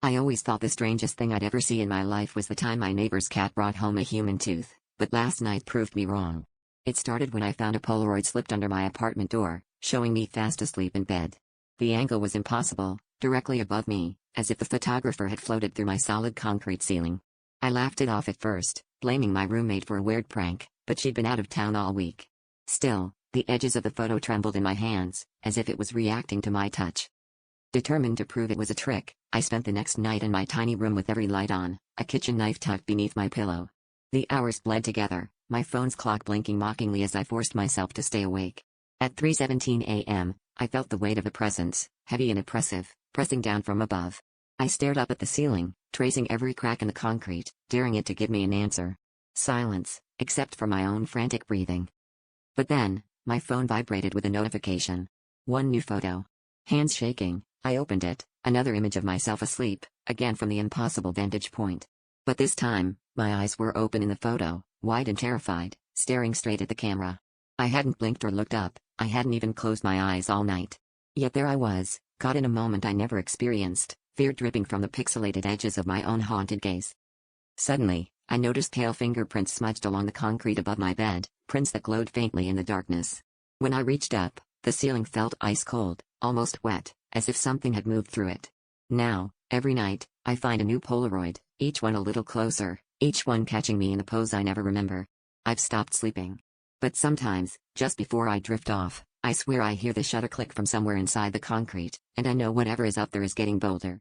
I always thought the strangest thing I'd ever see in my life was the time my neighbor's cat brought home a human tooth, but last night proved me wrong. It started when I found a Polaroid slipped under my apartment door, showing me fast asleep in bed. The angle was impossible, directly above me, as if the photographer had floated through my solid concrete ceiling. I laughed it off at first, blaming my roommate for a weird prank, but she'd been out of town all week. Still, the edges of the photo trembled in my hands, as if it was reacting to my touch. Determined to prove it was a trick, I spent the next night in my tiny room with every light on, a kitchen knife tucked beneath my pillow. The hours bled together, my phone's clock blinking mockingly as I forced myself to stay awake. At 3:17 a.m., I felt the weight of a presence, heavy and oppressive, pressing down from above. I stared up at the ceiling, tracing every crack in the concrete, daring it to give me an answer. Silence, except for my own frantic breathing. But then, my phone vibrated with a notification. One new photo. Hands shaking, I opened it, another image of myself asleep, again from the impossible vantage point. But this time, my eyes were open in the photo, wide and terrified, staring straight at the camera. I hadn't blinked or looked up, I hadn't even closed my eyes all night. Yet there I was, caught in a moment I never experienced, fear dripping from the pixelated edges of my own haunted gaze. Suddenly, I noticed pale fingerprints smudged along the concrete above my bed, prints that glowed faintly in the darkness. When I reached up, the ceiling felt ice cold, almost wet, as if something had moved through it. Now, every night, I find a new Polaroid, each one a little closer, each one catching me in a pose I never remember. I've stopped sleeping. But sometimes, just before I drift off, I swear I hear the shutter click from somewhere inside the concrete, and I know whatever is up there is getting bolder.